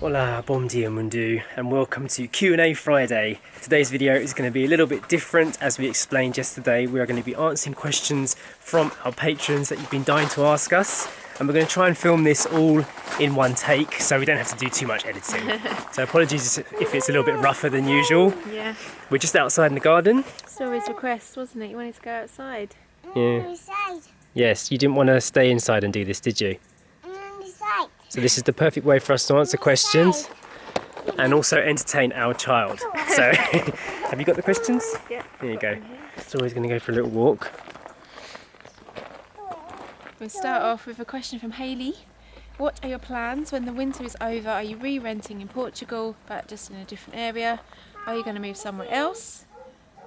Hola, bom dia mundo, and welcome to Q&A Friday. Today's video is going to be a little bit different. As we explained yesterday, we are going to be answering questions from our patrons that you've been dying to ask us, and we're going to try and film this all in one take so we don't have to do too much editing. So apologies if it's a little bit rougher than usual. Yeah. We're just outside in the garden. Story's request, wasn't it? You wanted to go outside. Yeah. Yes, you didn't want to stay inside and do this, did you? So this is the perfect way for us to answer questions and also entertain our child. So, have you got the questions? Yeah. Here you go. Story's going to go for a little walk. We'll start off with a question from Hayley. What are your plans when the winter is over? Are you re-renting in Portugal, but just in a different area? Are you going to move somewhere else?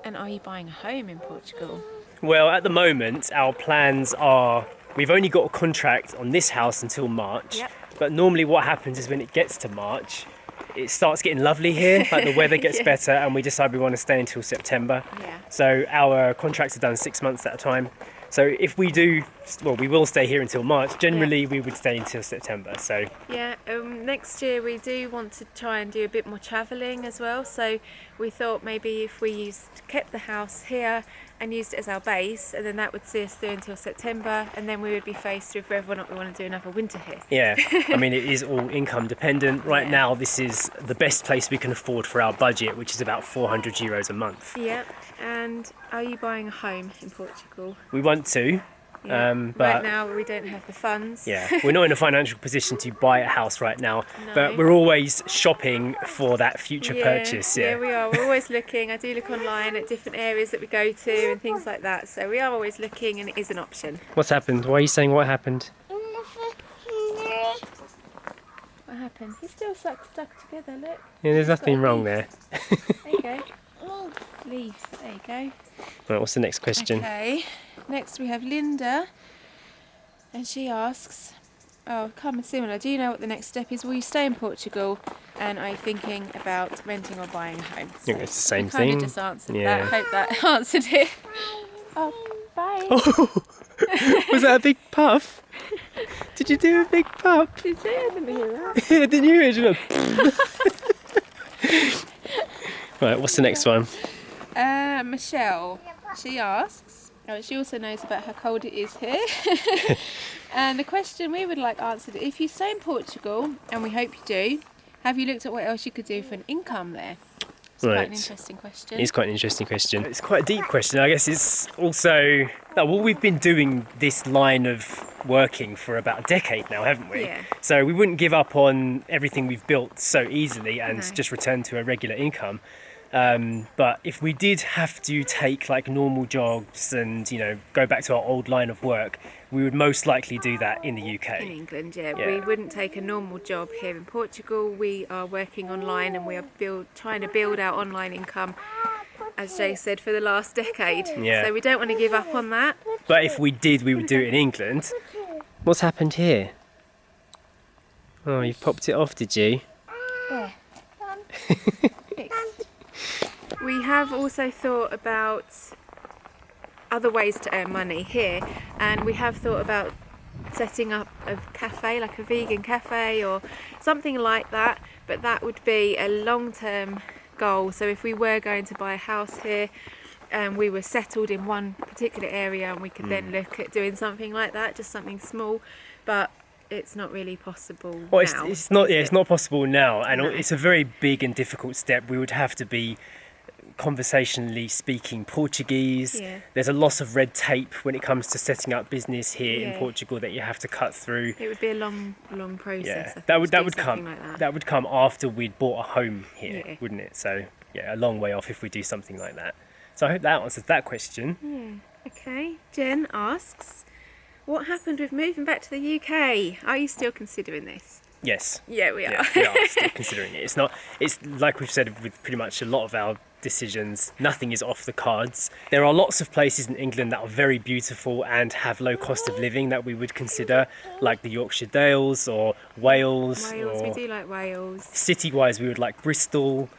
And are you buying a home in Portugal? Well, at the moment, our plans are, we've only got a contract on this house until March. Yep. But normally what happens is when it gets to March, it starts getting lovely here, like the weather gets better, and we decide we want to stay until September. Yeah. So our contracts are done 6 months at a time. So if we do, well, we will stay here until March. Generally, we would stay until September. So yeah, next year we do want to try and do a bit more travelling as well. So we thought maybe if we kept the house here and used it as our base, and then that would see us through until September, and then we would be faced with whether or not we want to do another winter here. yeah, I mean, it is all income dependent. Right now, this is the best place we can afford for our budget, which is about €400 a month. Yeah, and are you buying a home in Portugal? We want to. Yeah. But right now we don't have the funds. yeah, we're not in a financial position to buy a house right now, No. but we're always shopping for that future purchase. Yeah, we are. We're always looking. I do look online at different areas that we go to and things like that. So we are always looking, and it is an option. What's happened? Why are you saying what happened? What happened? He's still stuck together. Look. Yeah, there's nothing wrong there. There you go. Leaves. There you go. Right, what's the next question? Okay. Next we have Linda, and she asks, oh, kind of similar. Do you know what the next step is? Will you stay in Portugal? And are you thinking about renting or buying a home? I think it's the same we kind thing. of just answered Yeah. that. I hope that answered it. Oh, bye. Oh, was that a big puff? Did you do a big puff? Did you? I didn't hear that. Yeah, didn't you hear it? Right, what's the next one? Michelle, she asks, she also knows about how cold it is here. And the question we would like answered, if you stay in Portugal, and we hope you do, have you looked at what else you could do for an income there? It's quite an interesting question. It's quite an interesting question. It's quite a deep question. I guess it's also, well, we've been doing this line of working for about a decade now, haven't we? Yeah. So we wouldn't give up on everything we've built so easily and No. just return to a regular income. But if we did have to take like normal jobs and, you know, go back to our old line of work, we would most likely do that in the UK. In England, yeah. Yeah. We wouldn't take a normal job here in Portugal. We are working online, and we are trying to build our online income, as Jay said, for the last decade. Yeah. So we don't want to give up on that. But if we did, we would do it in England. What's happened here? Oh, you've popped it off, did you? Yeah. We have also thought about other ways to earn money here, and we have thought about setting up a cafe, like a vegan cafe or something like that, but that would be a long-term goal. So if we were going to buy a house here and we were settled in one particular area, and we could then look at doing something like that, just something small, but it's not really possible Well, now. it's not. Yeah, it's not possible now, and No. it's a very big and difficult step. We would have to be conversationally speaking Portuguese. Yeah. There's a lot of red tape when it comes to setting up business here in Yeah. Portugal that you have to cut through. It would be a long process. Yeah, I think, that would to do come. something like That would come after we'd bought a home here, Yeah. wouldn't it? So yeah, a long way off if we do something like that. So I hope that answers that question. Yeah. Okay. Jen asks, what happened with moving back to the UK? Are you still considering this? Yes. Yeah, we are. Yeah, we are still considering it. It's not. It's like we've said with pretty much a lot of our decisions. Nothing is off the cards. There are lots of places in England that are very beautiful and have low cost of living that we would consider, like the Yorkshire Dales or Wales. Wales, we Or do like Wales. city-wise, we would like Bristol,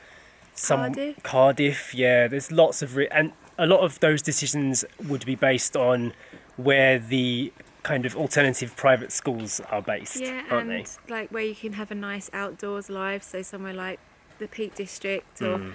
Cardiff. Cardiff. Yeah, there's lots of and a lot of those decisions would be based on where the kind of alternative private schools are based, Yeah, aren't and they? like where you can have a nice outdoors life, so somewhere like the Peak District or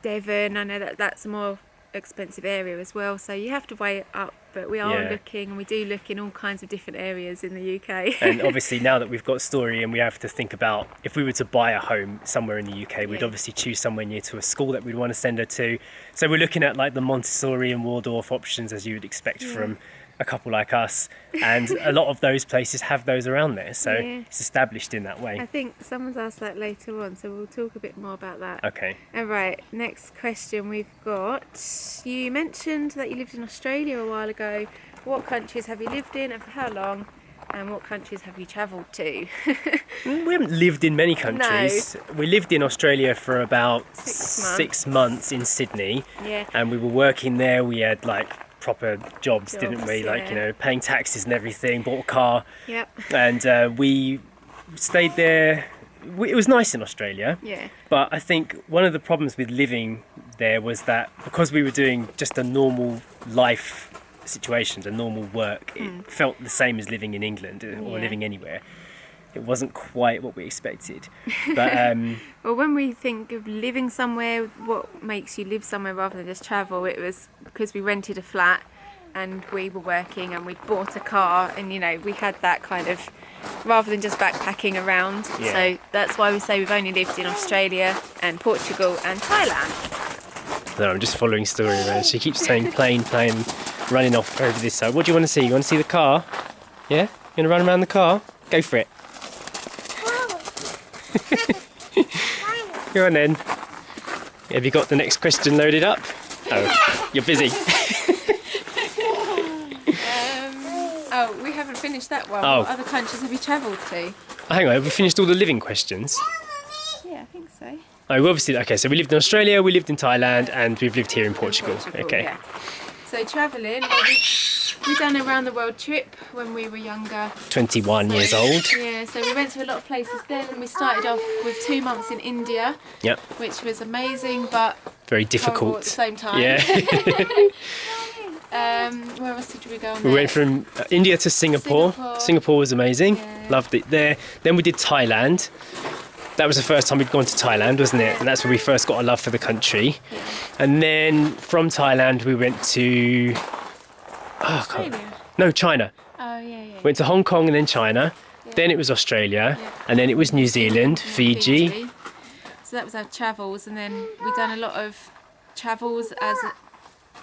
Devon. I know that that's a more expensive area as well, so you have to weigh it up, but we are Yeah. looking, and we do look in all kinds of different areas in the UK. And obviously now that we've got Story and we have to think about if we were to buy a home somewhere in the UK, we'd Yeah. obviously choose somewhere near to a school that we'd want to send her to. So we're looking at like the Montessori and Waldorf options, as you would expect from a couple like us. And a lot of those places have those around there. So Yeah. it's established in that I way. think someone's asked that later on, so we'll talk a bit more about that. Okay. All right, next question we've got. You mentioned that you lived in Australia a while ago. What countries have you lived in and for how long? And what countries have you travelled to? We haven't lived in many countries. We lived in Australia for about 6 months in Sydney. Yeah. And we were working there. We had like proper jobs, didn't we? Like, yeah. you know, paying taxes and everything, bought a car. Yep. And we stayed there. It was nice in Australia. Yeah. But I think one of the problems with living there was that because we were doing just a normal life situation, a normal work, it felt the same as living in England or Yeah. living anywhere. It wasn't quite what we expected. But Well, when we think of living somewhere, what makes you live somewhere rather than just travel, it was because we rented a flat and we were working and we bought a car, and you know, we had that kind of, rather than just backpacking around. Yeah. So that's why we say we've only lived in Australia and Portugal and Thailand. no, I'm just following Story around. She keeps saying plane, running off over this side. What do you want to see? You want to see the car? Yeah? You want to run around the car? Go for it. Go on then. Have you got the next question loaded up? Oh, you're busy. Oh, we haven't finished that one. Oh. What other countries have you travelled to? Oh, hang on, have we finished all the living questions? Yeah, I think so. Oh, we obviously, okay, so we lived in Australia, we lived in Thailand, and we've lived here in Portugal. Okay. Yeah. So travelling, we done a round the world trip when we were younger. 21 years old. Yeah, so we went to a lot of places then, and we started off with 2 months in India, Yep, which was amazing but very horrible difficult. at the same time. Yeah. Where else did we go on We there? went from India to Singapore. Singapore. Singapore was amazing. Yeah. Loved it there. Then we did Thailand. That was the first time we'd gone to Thailand, wasn't it? And that's where we first got a love for the country. Yeah. And then from Thailand we went to Australia. no, China. Oh yeah, yeah. Went to Hong Kong and then China. Yeah. Then it was Australia. Yeah. And then it was New Zealand, Fiji. So that was our travels, and then we done a lot of travels as a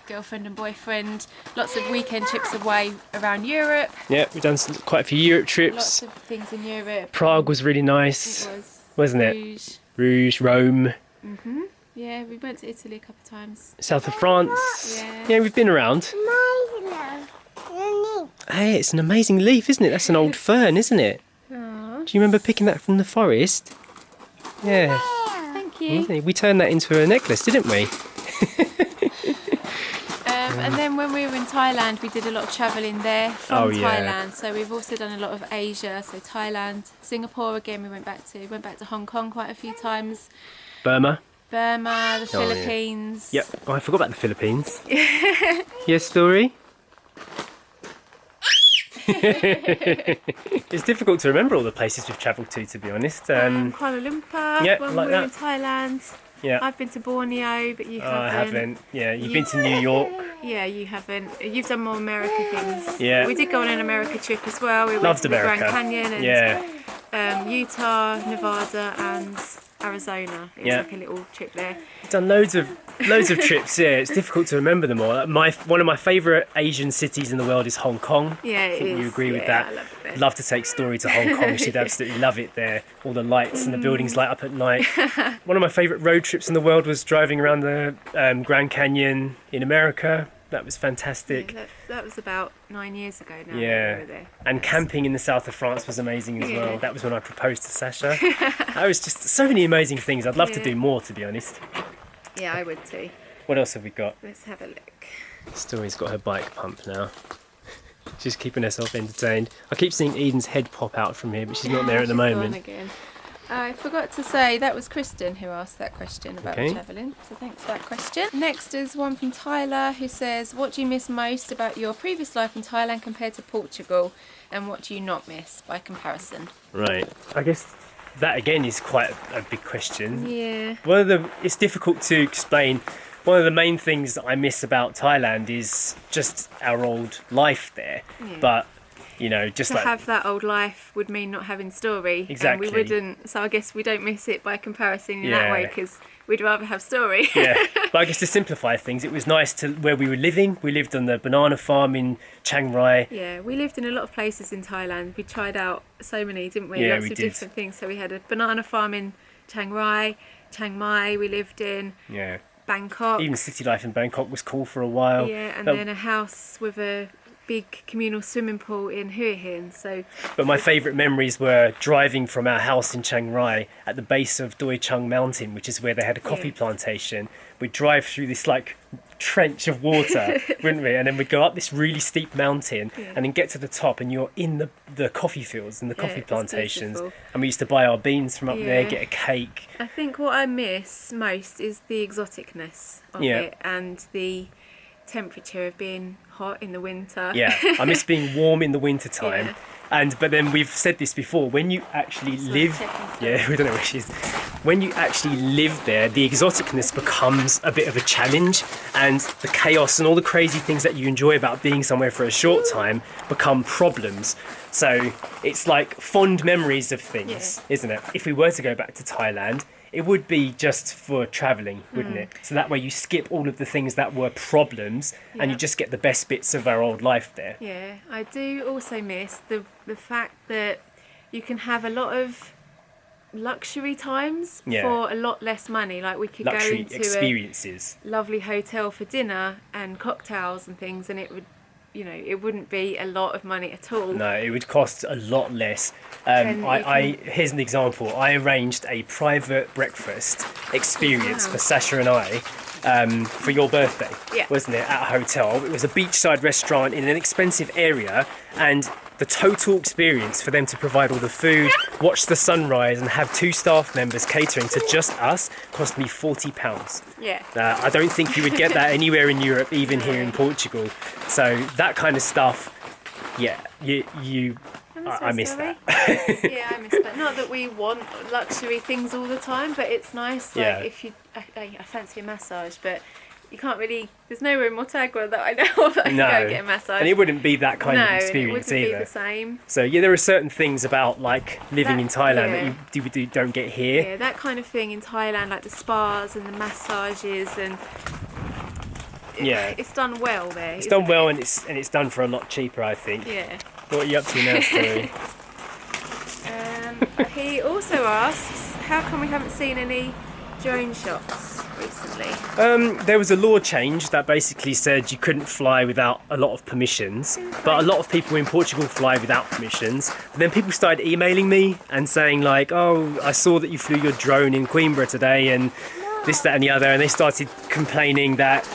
girlfriend and boyfriend. Lots of weekend trips away around Europe. Yeah, we've done quite a few Europe Lots trips. of things in Europe. Prague was really It nice, was wasn't it? Rouge. Rouge, Rome, Yeah, we went to Italy a couple of times. south of France. Yeah. Yeah, we've been around. Hey, it's an amazing leaf, isn't it? That's an old fern, isn't it? Aww. Do you remember picking that from the forest? Yeah. Thank you. Isn't it? We turned that into a necklace, didn't we? And then when we were in Thailand, we did a lot of travelling there from Oh, yeah. Thailand. So we've also done a lot of Asia. So Thailand, Singapore again. We went back to Hong Kong quite a few times. Burma. Burma, the Oh, yeah. Philippines. Yep. Oh, I forgot about the Philippines. Yes, Story? It's difficult to remember all the places we've travelled to be honest. Kuala Lumpur. yeah, when like we were that. in Thailand. Yeah. I've been to Borneo, but you Oh, I haven't. haven't. Yeah, you've been to New York. Yeah, you haven't. You've done more America things. Yeah. We did go on an America trip as well. We went Loved to the America. Grand Canyon and Yeah. Utah, Nevada, and Arizona. It was Yeah. like a little trip there. Done loads of trips. Yeah, it's difficult to remember them all. One of my favourite Asian cities in the world is Hong Kong. Yeah, it I think is. you agree with Yeah, that. I love it there. Love to take Story to Hong Kong. She'd absolutely love it there. All the lights and the buildings light up at night. One of my favourite road trips in the world was driving around the Grand Canyon in America. That was fantastic. Yeah, that was about 9 years ago now. Yeah. We were there. And camping in the south of France was amazing as Yeah. well. That was when I proposed to Sasha. That was just so many amazing things. I'd love to Yeah. do more, to be honest. Yeah, I would too. What else have we got? Let's have a look. Story's got her bike pump now. She's keeping herself entertained. I keep seeing Eden's head pop out from here, but she's not there at the She's gone moment. again. I forgot to say that was Kristen who asked that question about Okay. travelling, so thanks for that question. Next is one from Tyler who says, what do you miss most about your previous life in Thailand compared to Portugal, and what do you not miss by comparison? Right. I guess that again is quite a big question. Yeah. It's difficult to explain. One of the main things that I miss about Thailand is just our old life there. Yeah. But, you know, just To like have that old life would mean not having story. Exactly. And we wouldn't, so I guess we don't miss it by comparison in that Yeah. way, because we'd rather have story. yeah. But I guess to simplify things, it was nice to where we were living. We lived on the banana farm in Chiang Rai. Yeah, we lived in a lot of places in Thailand. We tried out so many, didn't we? Yeah, Lots we of did. different things. So we had a banana farm in Chiang Rai, Chiang Mai we lived in, Yeah. Bangkok. Even city life in Bangkok was cool for a while. Yeah, and But- then a house with a big communal swimming pool in Hue Hin. So But my favourite memories were driving from our house in Chiang Rai at the base of Doi Chung Mountain, which is where they had a coffee Yeah. plantation. We'd drive through this like trench of water, wouldn't we? And then we'd go up this really steep mountain Yeah. and then get to the top and you're in the coffee fields and the Yeah, coffee it was plantations. beautiful. And we used to buy our beans from up there, Yeah. get a cake. I think what I miss most is the exoticness of Yeah. it, and the temperature of being hot in the winter. Yeah, I miss being warm in the winter time. Yeah. But then we've said this before, when you actually live, yeah, we don't know where she is. When you actually live there, the exoticness becomes a bit of a challenge, and the chaos and all the crazy things that you enjoy about being somewhere for a short time become problems. So it's like fond memories of things, isn't it? If we were to go back to Thailand, it would be just for travelling, wouldn't it? So that way you skip all of the things that were problems and you Yeah. just get the best bits of our old life there. Yeah, I do also miss the fact that you can have a lot of luxury times Yeah. for a lot less money. Like we could go Luxury into experiences. a lovely hotel for dinner and cocktails and things, and it would, you know, it wouldn't be a lot of money at all. No, it would cost a lot less. And Here's an example. I arranged a private breakfast experience Wow. for Sasha and I for your birthday, Yeah. wasn't it, at a hotel. It was a beachside restaurant in an expensive area, and the total experience for them to provide all the food, watch the sunrise, and have 2 staff members catering to just us cost me £40. Yeah. I don't think you would get that anywhere in Europe, even here in Portugal. So that kind of stuff, yeah, I miss that. Yeah, I miss that. Not that we want luxury things all the time, but it's nice. Like Yeah. if you, I fancy a massage, but you can't really. There's nowhere in Mortagua that I know of that I can go get a massage. And it wouldn't be that kind no, of and it experience wouldn't be either. the same. So yeah, there are certain things about like living in Thailand yeah. that you don't get here. Yeah, that kind of thing in Thailand, like the spas and the massages, and Yeah. it's done well there. It's done well, and it's done for a lot cheaper, I think. Yeah. What are you up to now, Story? He also asks, how come we haven't seen any drone shots recently? There was a law change that basically said you couldn't fly without a lot of permissions, but a lot of people in Portugal fly without permissions. But then people started emailing me and saying like, oh, I saw that you flew your drone in Coimbra today and this, that and the other, and they started complaining that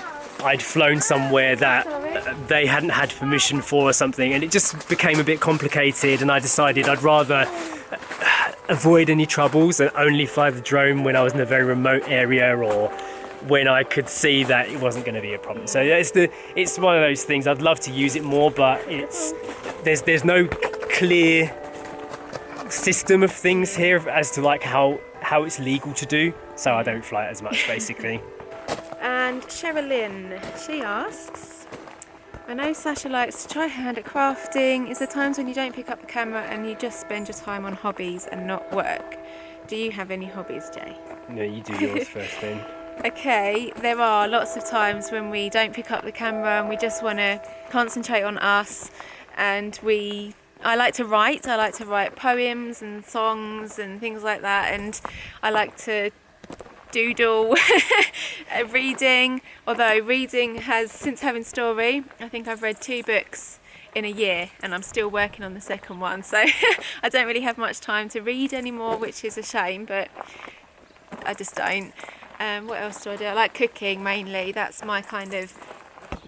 I'd flown somewhere that they hadn't had permission for or something, and it just became a bit complicated, and I decided I'd rather avoid any troubles and only fly the drone when I was in a very remote area or when I could see that it wasn't going to be a problem. So yeah, it's one of those things. I'd love to use it more, but there's no clear system of things here as to like how it's legal to do, so I don't fly it as much basically. And Sherilyn, she asks, I know Sasha likes to try her hand at crafting. Is there times when you don't pick up the camera and you just spend your time on hobbies and not work? Do you have any hobbies, Jay? No, you do yours first then. Okay, there are lots of times when we don't pick up the camera and we just want to concentrate on us, and I like to write. I like to write poems and songs and things like that, and I like to doodle. Reading, although reading has, since having Story, I think I've read 2 books in a year and I'm still working on the second one, so I don't really have much time to read anymore, which is a shame, but I just don't. What else do? I like cooking mainly. That's my kind of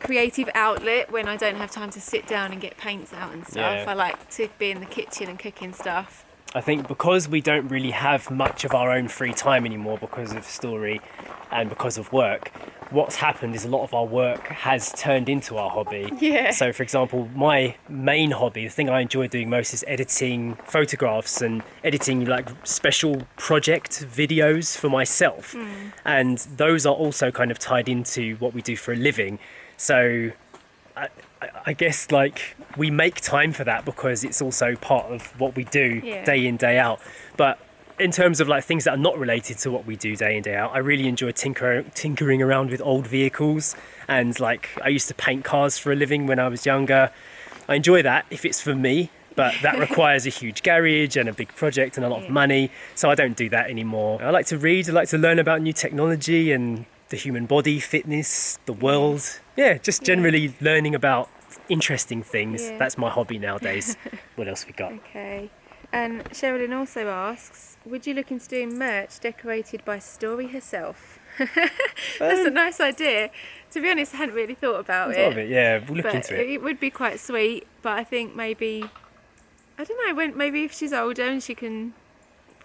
creative outlet when I don't have time to sit down and get paints out and stuff. Yeah. I like to be in the kitchen and cooking stuff. I think because we don't really have much of our own free time anymore because of story and because of work, what's happened is a lot of our work has turned into our hobby. Yeah. So, for example, my main hobby, the thing I enjoy doing most is editing photographs and editing like special project videos for myself. And those are also kind of tied into what we do for a living. So I guess like we make time for that because it's also part of what we do day in, day out. But in terms of like things that are not related to what we do day in, day out, I really enjoy tinkering around with old vehicles. And like I used to paint cars for a living when I was younger. I enjoy that if it's for me, but that requires a huge garage and a big project and a lot of money. So I don't do that anymore. I like to read, I like to learn about new technology and the human body, fitness, the world. Yeah, just generally learning about interesting things. Yeah. That's my hobby nowadays. What else we got? Okay. And Sherilyn also asks, would you look into doing merch decorated by Story herself? That's a nice idea. To be honest, I hadn't really thought about Thought of it, yeah, we'll look but into it. It would be quite sweet, but I think maybe, I don't know, maybe if she's older and she can,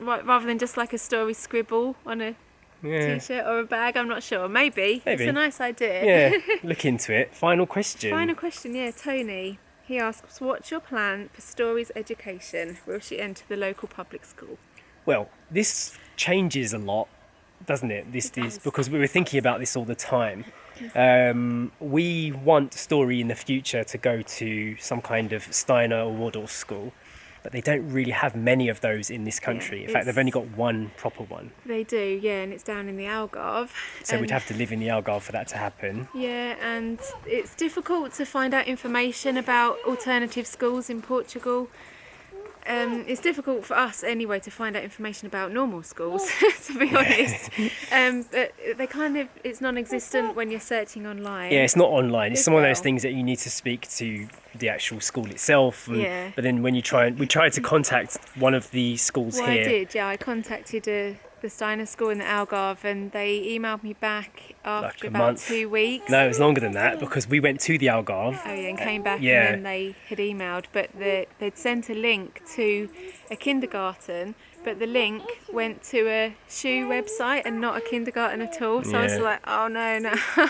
rather than just like a story scribble on a t-shirt or a bag, I'm not sure. Maybe. It's a nice idea. Yeah, look into it. Final question. Final question, yeah, Tony. He asks, what's your plan for Story's education? Will she enter the local public school? Well, this changes a lot, doesn't it? This because we were thinking about this all the time. We want Story in the future to go to some kind of Steiner or Waldorf school, but they don't really have many of those in this country. In fact, they've only got one proper one. They do, yeah, and it's down in the Algarve. So we'd have to live in the Algarve for that to happen. Yeah, and it's difficult to find out information about alternative schools in Portugal. It's difficult for us anyway to find out information about normal schools, to be honest. But it's non-existent when you're searching online. Yeah, it's not online. It's some of those things that you need to speak to the actual school itself. And, but then when we tried to contact one of the schools here. I did, yeah. I contacted the Steiner school in the Algarve and they emailed me back after about month. 2 weeks. No, it was longer than that because we went to the Algarve. Oh yeah, and came back and then they had emailed, but they'd sent a link to a kindergarten, but the link went to a shoe website and not a kindergarten at all. So I was like, oh no.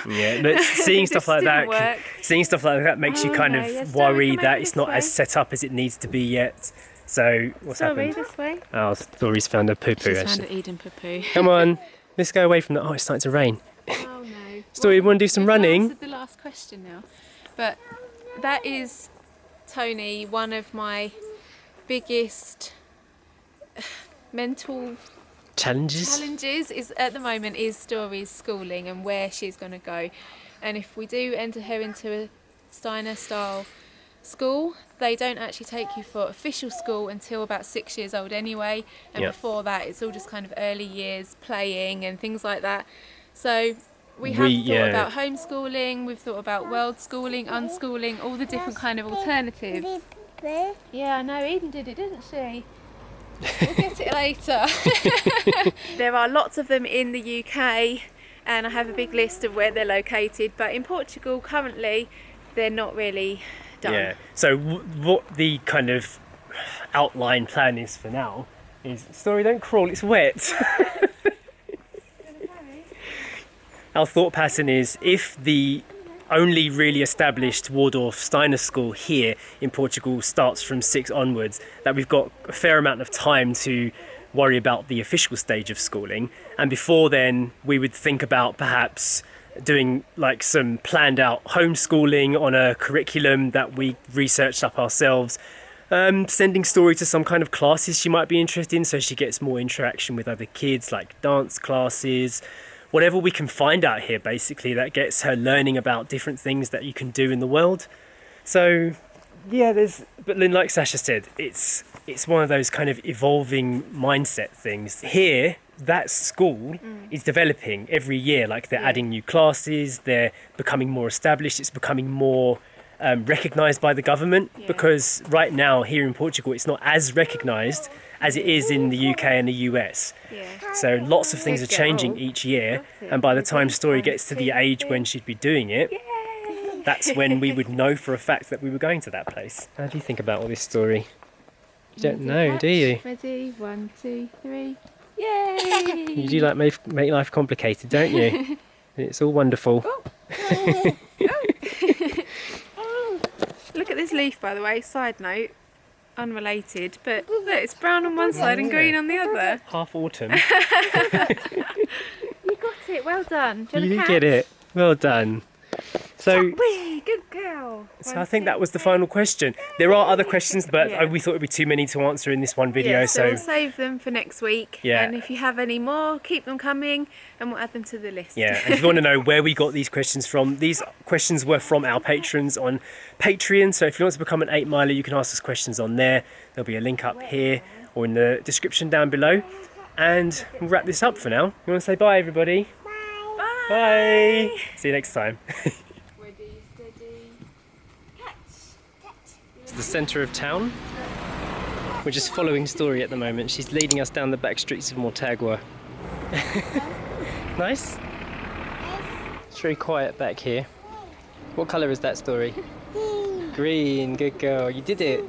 Yeah, but seeing stuff like that makes you kind of worry that it's not as set up as it needs to be yet. So what's happened? This way. Oh, Story's found a poo-poo. She's found an Eden poo-poo. Come on, let's go away from that. Oh, it's starting to rain. Oh no. Story, you want to do some running? I've answered the last question now. But that is, Tony, one of my biggest mental challenges is at the moment is Story's schooling and where she's going to go. And if we do enter her into a Steiner style school, they don't actually take you for official school until about 6 years old anyway, and before that it's all just kind of early years playing and things like that. So we have thought about homeschooling, we've thought about world schooling, unschooling, all the different kind of alternatives. Yeah, I know, Eden did it, didn't she? We'll get it later. There are lots of them in the UK and I have a big list of where they're located, but in Portugal currently they're not really done. Yeah, so what the kind of outline plan is for now is, Story, don't crawl, it's wet. Our thought pattern is, if the only really established Waldorf Steiner school here in Portugal starts from 6 onwards, that we've got a fair amount of time to worry about the official stage of schooling, and before then we would think about perhaps doing like some planned out homeschooling on a curriculum that we researched up ourselves, sending Story to some kind of classes she might be interested in so she gets more interaction with other kids, like dance classes, whatever we can find out here basically that gets her learning about different things that you can do in the world. So yeah, but then like Sasha said, it's one of those kind of evolving mindset things. Here, that school is developing every year. Like they're adding new classes, they're becoming more established, it's becoming more recognised by the government, because right now here in Portugal it's not as recognised as it is in the UK and the US. So lots of things are changing each year, and by the time Story gets to the age when she'd be doing it, that's when we would know for a fact that we were going to that place. How do you think about all this, Story? You don't know, do you? Ready? 1, 2, 3. Yay! You do like make life complicated, don't you? It's all wonderful. Oh. Look at this leaf, by the way. Side note, unrelated, but look, it's brown on one side and green on the other. Half autumn. You got it. Well done. Do You did get it. Well done. So, wee, good girl. so I think that was the final question. There are other questions, but Yeah. we thought it'd be too many to answer in this one video. Yeah, so we'll save them for next week. Yeah. And if you have any more, keep them coming, and we'll add them to the list. yeah, and if you want to know where we got these questions from, these questions were from our patrons on Patreon. So if you want to become an 8 miler, you can ask us questions on there. There'll be a link up here or in the description down below. And we'll wrap this up for now. You want to say bye, everybody? Bye. Bye. See you next time. Ready, steady, catch. It's the centre of town. We're just following Story at the moment. She's leading us down the back streets of Mortagua. Nice? It's very quiet back here. What colour is that, Story? Green. Good girl. You did it.